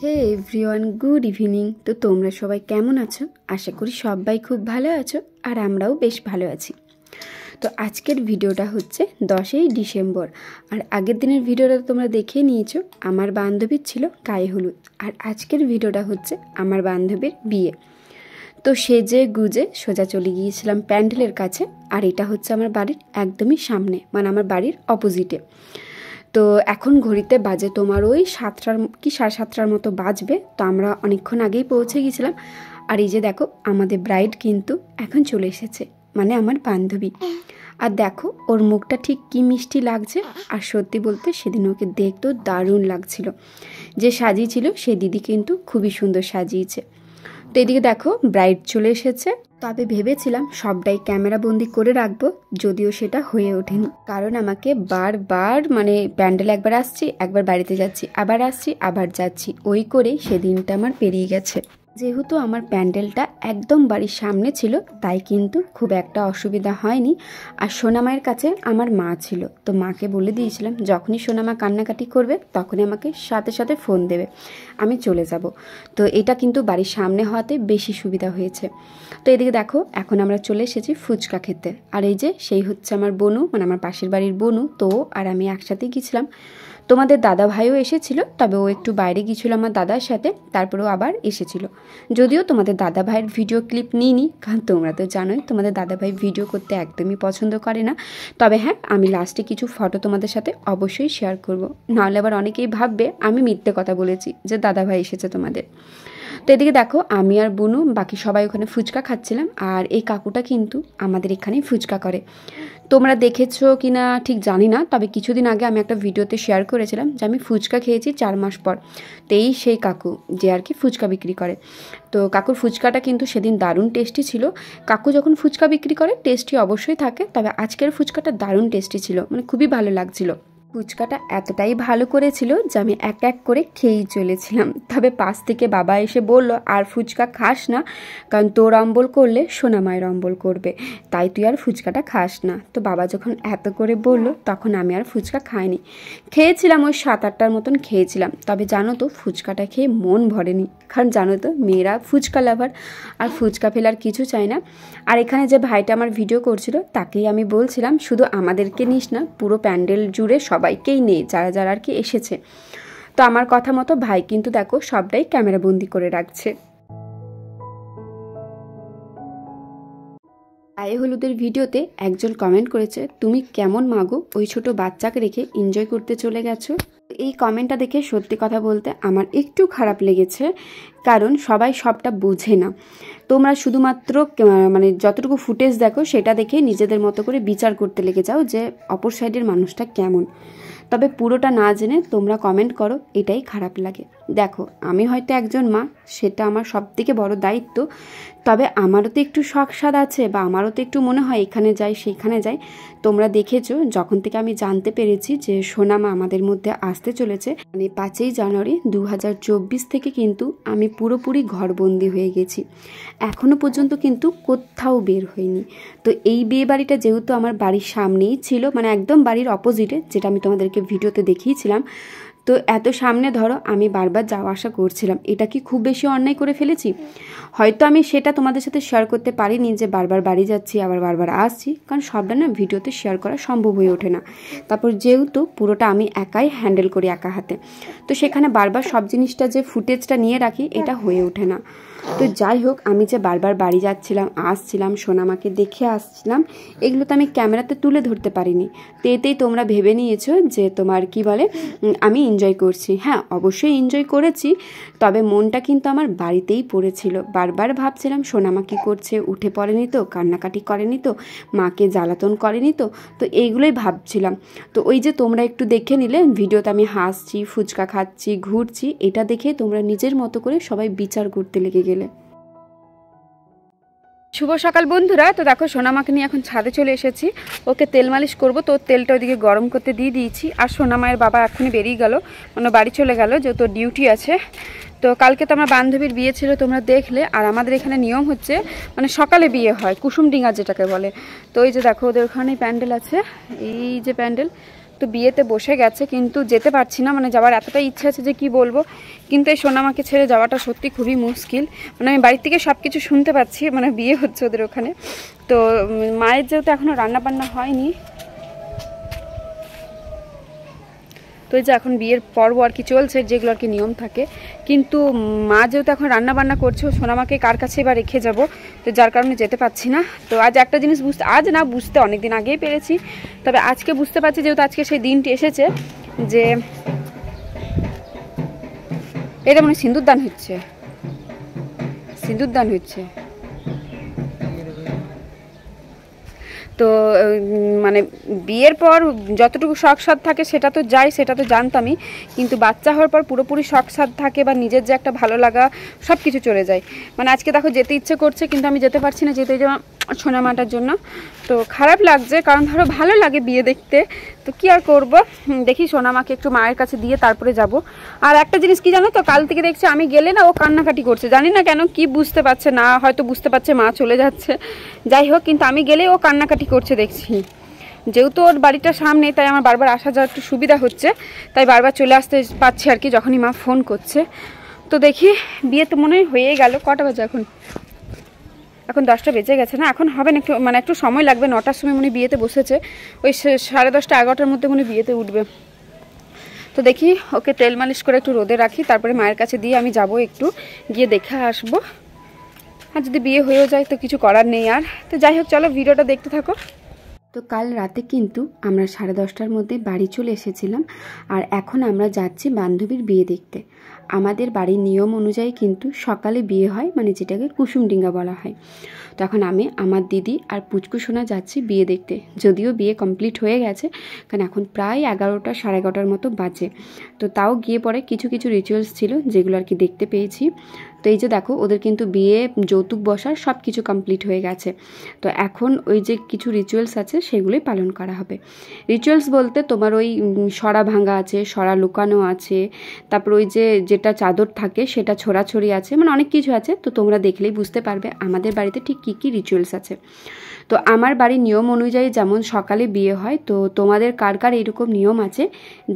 হে everyone, good evening. তো তোমরা সবাই কেমন আছো? আশা করি সবাই খুব ভালো আছো, আর আমরাও বেশ ভালো আছি। তো আজকের ভিডিওটা হচ্ছে 10ই ডিসেম্বর, আর আগের দিনের ভিডিওটা তোমরা দেখে নিয়েছো। আমার বান্ধবীর ছিল গায়ে হলুদ, আর আজকের ভিডিওটা হচ্ছে আমার বান্ধবীর বিয়ে। তো সেজে গুজে সোজা চলে গিয়েছিলাম প্যান্ডেলের কাছে, আর এটা হচ্ছে আমার বাড়ির একদমই সামনে, মানে আমার বাড়ির অপোজিটে। তো এখন ঘড়িতে বাজে তোমার ওই 7টার কি 7:30টার মতো বাজবে। তো আমরা অনেকক্ষণ আগেই পৌঁছে গিয়েছিলাম। আর এই যে দেখো, আমাদের ব্রাইড কিন্তু এখন চলে এসেছে, মানে আমার বান্ধবী। আর দেখো ওর মুখটা ঠিক কি মিষ্টি লাগছে। আর সত্যি বলতে সেদিন ওকে দেখতেও দারুণ লাগছিল। যে সাজিয়েছিল সে দিদি কিন্তু খুবই সুন্দর সাজিয়েছে। তো এদিকে দেখো ব্রাইড চলে এসেছে। তবে ভেবেছিলাম সবটাই ক্যামেরা বন্দি করে রাখবো, যদিও সেটা হয়ে ওঠেনি। কারণ আমাকে বারবার মানে প্যান্ডেলে একবার আসছি, একবার বাড়িতে যাচ্ছি, আবার আসছি, আবার যাচ্ছি, ওই করেই সেদিনটা আমার পেরিয়ে গেছে। যেহেতু আমার প্যান্ডেলটা একদম বাড়ির সামনে ছিল, তাই কিন্তু খুব একটা অসুবিধা হয়নি। আর সোনামায়ের কাছে আমার মা ছিল, তো মাকে বলে দিয়েছিলাম যখনই সোনামা কান্নাকাটি করবে তখনই আমাকে সাথে সাথে ফোন দেবে, আমি চলে যাব। তো এটা কিন্তু বাড়ির সামনে হওয়াতে বেশি সুবিধা হয়েছে। তো এদিকে দেখো এখন আমরা চলে এসেছি ফুচকা খেতে। আর এই যে সেই হচ্ছে আমার বনু, মানে আমার পাশের বাড়ির বনু। তো আর আমি একসাথেই গেছিলাম। তোমাদের দাদা ভাইও এসেছিল, তবে ও একটু বাইরে গিয়েছিল আমার দাদার সাথে, তারপরেও আবার এসেছিল। যদিও তোমাদের দাদা ভাইয়ের ভিডিও ক্লিপ নিইনি, কারণ তোমরা তো জানোই তোমাদের দাদা ভাই ভিডিও করতে একদমই পছন্দ করে না। তবে হ্যাঁ, আমি লাস্টে কিছু ফটো তোমাদের সাথে অবশ্যই শেয়ার করব, নাহলে আবার অনেকেই ভাববে আমি মিথ্যে কথা বলেছি যে দাদা ভাই এসেছে তোমাদের। তো এদিকে দেখো আমি আর বুনু বাকি সবাই ওখানে ফুচকা খাচ্ছিলাম। আর এই কাকুটা কিন্তু আমাদের এখানেই ফুচকা করে। তোমরা দেখেছো কি না ঠিক জানি না, তবে কিছুদিন আগে আমি একটা ভিডিওতে শেয়ার করেছিলাম যে আমি ফুচকা খেয়েছি 4 মাস পর। তো এই সেই কাকু যে আর কি ফুচকা বিক্রি করে। তো কাকুর ফুচকাটা কিন্তু সেদিন দারুণ টেস্টি ছিল। কাকু যখন ফুচকা বিক্রি করে টেস্টি অবশ্যই থাকে, তবে আজকের ফুচকাটা দারুণ টেস্টি ছিল, মানে খুবই ভালো লাগছিল। ফুচকাটা এতটাই ভালো করেছিল যে আমি এক এক করে খেয়েই চলেছিলাম। তবে পাশ থেকে বাবা এসে বলল, আর ফুচকা খাস না, কারণ তোর অম্বল করলে সোনামায়ের অম্বল করবে, তাই তুই আর ফুচকাটা খাস না। তো বাবা যখন এত করে বলল তখন আমি আর ফুচকা খাইনি। খেয়েছিলাম ওই 7-8টার মতন খেয়েছিলাম। তবে জানো তো ফুচকাটা খেয়ে মন ভরেনি, কারণ জানো তো মেয়েরা ফুচকা লাভার, আর ফুচকা ফেলার কিছু চাই না। আর এখানে যে ভাইটা আমার ভিডিও করছিল তাকেই আমি বলছিলাম শুধু আমাদেরকে নিস না, পুরো প্যান্ডেল জুড়ে সবাইকেই নে, যারা যারা আর কি এসেছে। তো আমার কথা মতো ভাই কিন্তু দেখো সবটাই ক্যামেরা বন্দি করে রাখছে। গায়ে হলুদের ভিডিওতে একজন কমেন্ট করেছে, তুমি কেমন মাগো ওই ছোট বাচ্চাকে রেখে এনজয় করতে চলে গেছো। এই কমেন্টটা দেখে সত্যি কথা বলতে আমার একটু খারাপ লেগেছে, কারণ সবাই সবটা বোঝে না। তোমরা শুধুমাত্র মানে যতটুকু ফুটেজ দেখো সেটা দেখে নিজেদের মতো করে বিচার করতে লেগে যাও যে অপর সাইডের মানুষটা কেমন। তবে পুরোটা না জেনে তোমরা কমেন্ট করো, এটাই খারাপ লাগে। দেখো আমি হয়তো একজন মা, সেটা আমার সবথেকে বড় দায়িত্ব। তবে আমারও তো একটু শখ স্বাদ আছে, বা আমারও তো একটু মনে হয় এখানে যাই সেখানে যাই। তোমরা দেখেছো যখন থেকে আমি জানতে পেরেছি যে সোনামা আমাদের মধ্যে আসতে চলেছে, মানে 5ই জানুয়ারি 2024 থেকে কিন্তু আমি পুরোপুরি ঘরবন্দি হয়ে গেছি। এখনো পর্যন্ত কিন্তু কোথাও বের হইনি। তো এই বিয়ে বাড়িটা যেহেতু আমার বাড়ির সামনেই ছিল, মানে একদম বাড়ির অপোজিটে, যেটা আমি তোমাদেরকে ভিডিওতে দেখিয়েছিলাম। তো এত সামনে ধরো আমি বারবার যাওয়া আসা করছিলাম, এটা কি খুব বেশি অন্যায় করে ফেলেছি? হয়তো আমি সেটা তোমাদের সাথে শেয়ার করতে পারিনি যে বারবার বাড়ি যাচ্ছি আবার বারবার আসছি, কারণ সবটা না ভিডিওতে শেয়ার করা সম্ভব হয়ে ওঠে না। তারপর যেহেতু পুরোটা আমি একাই হ্যান্ডেল করি একা হাতে, তো সেখানে বারবার সব জিনিসটা যে ফুটেজটা নিয়ে রাখি এটা হয়ে ওঠে না। তো যাই হোক, আমি যে বারবার বাড়ি যাচ্ছিলাম আসছিলাম সোনামাকে দেখে আসছিলাম, এগুলো তো আমি ক্যামেরাতে তুলে ধরতে পারিনি। তো এতেই তোমরা ভেবে নিয়েছো যে তোমার কি বলে আমি এনজয় করছি। হ্যাঁ অবশ্যই এনজয় করেছি, তবে মনটা কিন্তু আমার বাড়িতেই পড়েছিল। বারবার ভাবছিলাম সোনামা কী করছে, উঠে পড়েনি তো, কান্নাকাটি করেনি তো, মাকে জ্বালাতন করেনি তো, তো এইগুলোই ভাবছিলাম। তো ওই যে তোমরা একটু দেখে নিলে ভিডিওতে আমি হাসছি, ফুচকা খাচ্ছি, ঘুরছি, এটা দেখে তোমরা নিজের মতো করে সবাই বিচার করতে লেগে গেলে। শুভ সকাল বন্ধুরা। তো দেখো সোনামাকে নিয়ে এখন ছাদে চলে এসেছি, ওকে তেল মালিশ করবো। তো তেলটা ওইদিকে গরম করতে দিয়ে দিয়েছি। আর সোনামায়ের বাবা এখনই বেরিয়ে গেল, মানে বাড়ি চলে গেল, যেহেতু ডিউটি আছে। তো কালকে তো আমার বান্ধবীর বিয়ে ছিল, তোমরা দেখলে। আর আমাদের এখানে নিয়ম হচ্ছে মানে সকালে বিয়ে হয়, কুসুমডিঙ্গা যেটাকে বলে। তো এই যে দেখো ওদের ওখানেই প্যান্ডেল আছে, এই যে প্যান্ডেল। তো বিয়েতে বসে গেছে, কিন্তু যেতে পারছি না, মানে যাওয়ার এতটাই ইচ্ছা আছে যে কি বলবো। কিন্তু এই সোনামাকে ছেড়ে যাওয়াটা সত্যি খুবই মুশকিল। মানে আমি বাড়ির থেকে সব কিছু শুনতে পাচ্ছি, মানে বিয়ে হচ্ছে ওদের ওখানে। তো মায়ের যেহেতু এখনও রান্নাবান্না হয়নি, তো এই যে এখন বিয়ের পর্ব আর কি চলছে, যেগুলো আর কি নিয়ম থাকে। কিন্তু মা যেহেতু এখন রান্না বান্না করছে, সোনামাকে কার কাছে এবার রেখে যাব, তো যার কারণে যেতে পারছি না। তো আজ একটা জিনিস বুঝতে অনেক দিন আগেই পেরেছি, তবে আজকে বুঝতে পারছি, যেহেতু আজকে সেই দিনটি এসেছে যে এটা মানে সিঁদুরদান হচ্ছে। তো মানে বিয়ের পর যতটুকু শখ সাধ থাকে সেটা তো জানতামই, কিন্তু বাচ্চা হওয়ার পর পুরোপুরি শখ সাধ থাকে বা নিজের যে একটা ভালো লাগা সব কিছু চলে যায়। মানে আজকে দেখো যেতে ইচ্ছে করছে, কিন্তু আমি যেতে পারছি না, যেতে যাওয়া সোনামাটার জন্য। তো খারাপ লাগছে, কারণ ধরো ভালো লাগে বিয়ে দেখতে, তো কি আর করব। দেখি সোনামাকে একটু মায়ের কাছে দিয়ে তারপরে যাব। আর একটা জিনিস কি জানো তো, কাল থেকে দেখছি আমি গেলে না ও কান্নাকাটি করছে, জানি না কেন, কি বুঝতে পারছে না, হয়তো বুঝতে পারছে মা চলে যাচ্ছে, যাই হোক, কিন্তু আমি গেলে ও কান্নাকাটি করছে দেখছি। যেহেতু ওর বাড়িটা সামনে, তাই আমার বারবার আসা যাওয়ার একটু সুবিধা হচ্ছে, তাই বারবার চলে আসতে পারছি আর কি, যখনই মা ফোন করছে। তো দেখি, বিয়ে তো মনে হয় হয়ে গেল, কটা বাজে এখন 10টা বেজে গেছে না, এখন হবে না, একটু সময় লাগবে। 9টার সময় মনে বিয়েতে বসেছে, ওই 10:30 11টার মধ্যে মনে বিয়েতে উঠবে। তো দেখি ওকে তেল মালিশ করে একটু রোদে রাখি, তারপরে মায়ের কাছে দিয়ে আমি যাব, একটু গিয়ে দেখে আসবো। আর যদি বিয়ে হয়েও যায় তো কিছু করার নেই আর। তো যাই হোক, চলো ভিডিওটা দেখতে থাকো। তো কাল রাতে কিন্তু আমরা 10:30টার মধ্যে বাড়ি চলে এসেছিলাম, আর এখন আমরা যাচ্ছি বান্ধবীর বিয়ে দেখতে। আমাদের বাড়ির নিয়ম অনুযায়ী কিন্তু সকালে বিয়ে হয়, মানে যেটাকে কুসুমডিঙ্গা বলা হয়। তখন আমি, আমার দিদি আর পুচকু সোনা যাচ্ছি বিয়ে দেখতে। যদিও বিয়ে কমপ্লিট হয়ে গেছে, কারণ এখন প্রায় 11টা 11:30টার মতো বাজে। তো তাও গিয়ে পরে কিছু রিচুয়ালস ছিল যেগুলো আর কি দেখতে পেয়েছি। তো এই যে দেখো, ওদের কিন্তু বিয়ে, যৌতুক বসার সব কিছু কমপ্লিট হয়ে গেছে। তো এখন ওই যে কিছু রিচুয়ালস আছে সেগুলোই পালন করা হবে। রিচুয়ালস বলতে তোমার ওই সরা ভাঙা আছে, সরা লুকানো আছে, তারপর ওই যেটা চাদর থাকে সেটা ছোড়াছড়ি আছে, মানে অনেক কিছু আছে। তো তোমরা দেখলেই বুঝতে পারবে আমাদের বাড়িতে ঠিক কী রিচুয়ালস আছে। তো আমার বাড়ির নিয়ম অনুযায়ী যেমন সকালে বিয়ে হয়, তো তোমাদের কার কার এরকম নিয়ম আছে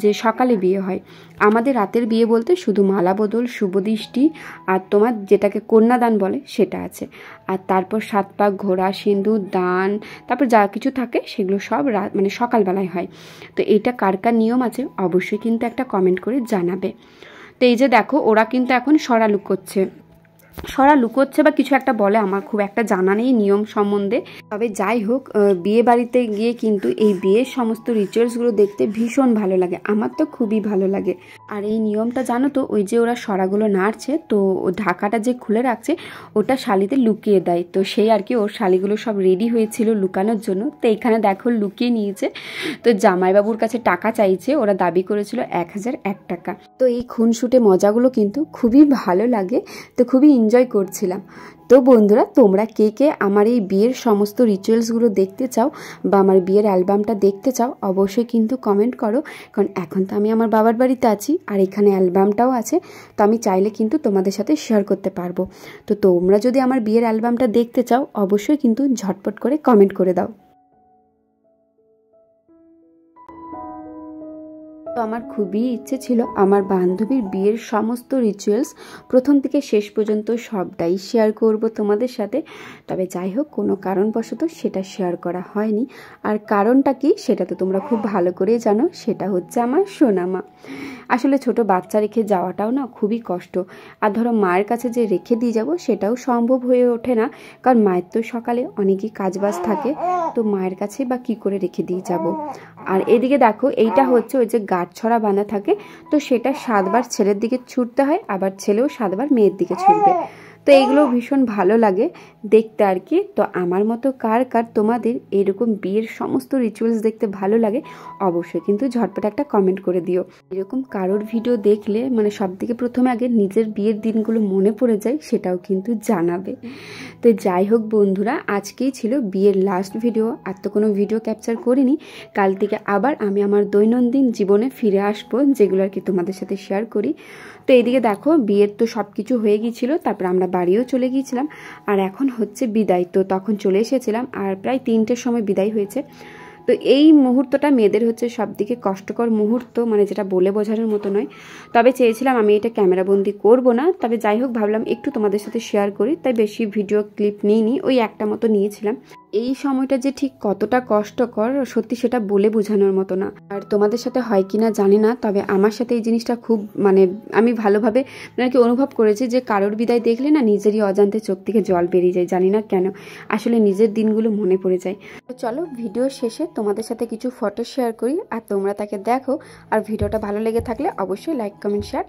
যে সকালে বিয়ে হয়। আমাদের রাতের বিয়ে বলতে শুধু মালা বদল, শুভদৃষ্টি আর তোমার যেটাকে কন্যাদান বলে সেটা আছে। আর তারপর 7 পাক ঘোরা, সিঁদুর দান, তারপর যা কিছু থাকে সেগুলো সব মানে সকালবেলায় হয়। তো এইটা কার কার নিয়ম আছে অবশ্যই কিন্তু একটা কমেন্ট করে জানাবে। তো এই যে দেখো, ওরা কিন্তু এখন সরা লুকোচ্ছে বা কিছু একটা বলে, আমার খুব একটা জানা নেই নিয়ম সম্বন্ধে। তবে যাই হোক, বিয়ে বাড়িতে গিয়ে কিন্তু এই বিয়ের সমস্ত রিচুয়ালসগুলো দেখতে ভীষণ ভালো লাগে, আমার তো খুবই ভালো লাগে। আর এই নিয়মটা জানো তো, ওই যে ওরা সরাগুলো নাড়ছে, তো ঢাকাটা যে খুলে রাখছে ওটা শালিতে লুকিয়ে দেয়। তো সেই আর কি, ওর শালিগুলো সব রেডি হয়েছিল লুকানোর জন্য, তো এখানে দেখো লুকিয়ে নিয়েছে। তো জামাইবাবুর কাছে টাকা চাইছে, ওরা দাবি করেছিল 1001 টাকা। তো এই খুনসুটে মজাগুলো কিন্তু খুবই ভালো লাগে, তো খুবই এনজয় করছিলাম। তো বন্ধুরা, তোমরা কে কে আমার এই বিয়ের সমস্ত রিচুয়ালসগুলো দেখতে চাও বা আমার বিয়ের অ্যালবামটা দেখতে চাও অবশ্যই কিন্তু কমেন্ট করো। কারণ এখন তো আমি আমার বাবার বাড়িতে আছি, আর এখানে অ্যালবামটাও আছে, তো আমি চাইলে কিন্তু তোমাদের সাথে শেয়ার করতে পারবো। তো তোমরা যদি আমার বিয়ের অ্যালবামটা দেখতে চাও অবশ্যই কিন্তু ঝটপট করে কমেন্ট করে দাও। তো আমার খুবই ইচ্ছে ছিল আমার বান্ধবীর বিয়ের সমস্ত রিচুয়ালস প্রথম থেকে শেষ পর্যন্ত সবটাই শেয়ার করব তোমাদের সাথে। তবে যাই হোক, কোনো কারণবশত সেটা শেয়ার করা হয়নি। আর কারণটা কি সেটা তো তোমরা খুব ভালো করেই জানো, সেটা হচ্ছে আমার সোনামা। আসলে ছোট বাচ্চা রেখে যাওয়াটাও না খুবই কষ্ট। আর ধরো মায়ের কাছে যে রেখে দিয়ে যাব সেটাও সম্ভব হয়ে ওঠে না, কারণ মায়ের তো সকালে অনেকই কাজবাজ থাকে, তো মায়ের কাছে বা কি করে রেখে দিয়ে যাব। আর এদিকে দেখো, এইটা হচ্ছে ওই যে গাঁটছড়া বাঁধা থাকে, তো সেটা 7 বার ছেলের দিকে ছুটতে হয়, আবার ছেলেও 7 বার মেয়ের দিকে ছুটবে। তো এইগুলো ভীষণ ভালো লাগে দেখতে আর কি। তো আমার মতো কার কার তোমাদের এরকম বিয়ের সমস্ত রিচুয়ালস দেখতে ভালো লাগে অবশ্যই কিন্তু ঝটপট একটা কমেন্ট করে দিও। এরকম কারোর ভিডিও দেখলে মানে সবথেকে প্রথমে আগে নিজের বিয়ের দিনগুলো মনে পড়ে যায়, সেটাও কিন্তু জানাবে। তো যাই হোক বন্ধুরা, আজকেই ছিল বিয়ের লাস্ট ভিডিও, আর তো কোনো ভিডিও ক্যাপচার করিনি। কাল থেকে আবার আমি আমার দৈনন্দিন জীবনে ফিরে আসবো, যেগুলো আর কি তোমাদের সাথে শেয়ার করি। তো এইদিকে দেখো, বিয়ের তো সব কিছু হয়ে গিয়েছিল, তারপর আমরা বাড়িও চলে গিয়েছিলাম, আর এখন হচ্ছে বিদায়। তো তখন চলে এসেছিলাম, আর প্রায় 3টের সময় বিদায় হয়েছে। তো এই মুহূর্তটা মেয়েদের হচ্ছে সবদিকে কষ্টকর মুহূর্ত, মানে যেটা বলে বোঝানোর মতো নয়। তবে চেয়েছিলাম আমি এটা ক্যামেরাবন্দি করব না, তবে যাই হোক ভাবলাম একটু তোমাদের সাথে শেয়ার করি, তাই বেশি ভিডিও ক্লিপ নিইনি, ওই একটা মতো নিয়েছিলাম। এই সময়টা যে ঠিক কতটা কষ্টকর সত্যি সেটা বলে বোঝানোর মতো না। আর তোমাদের সাথে হয় কিনা জানি না, তবে আমার সাথে এই জিনিসটা খুব মানে আমি ভালোভাবে মানে কি অনুভব করেছি যে কারোর বিদায় দেখলে না নিজেরই অজান্তে চোখ থেকে জল বেরিয়ে যায়, জানি না কেন, আসলে নিজের দিনগুলো মনে পড়ে যায়। তো চলো ভিডিও শেষে তোমাদের সাথে কিছু ফটো শেয়ার করি আর তোমরা তাকে দেখো। আর ভিডিওটা ভালো লেগে থাকলে অবশ্যই লাইক, কমেন্ট, শেয়ার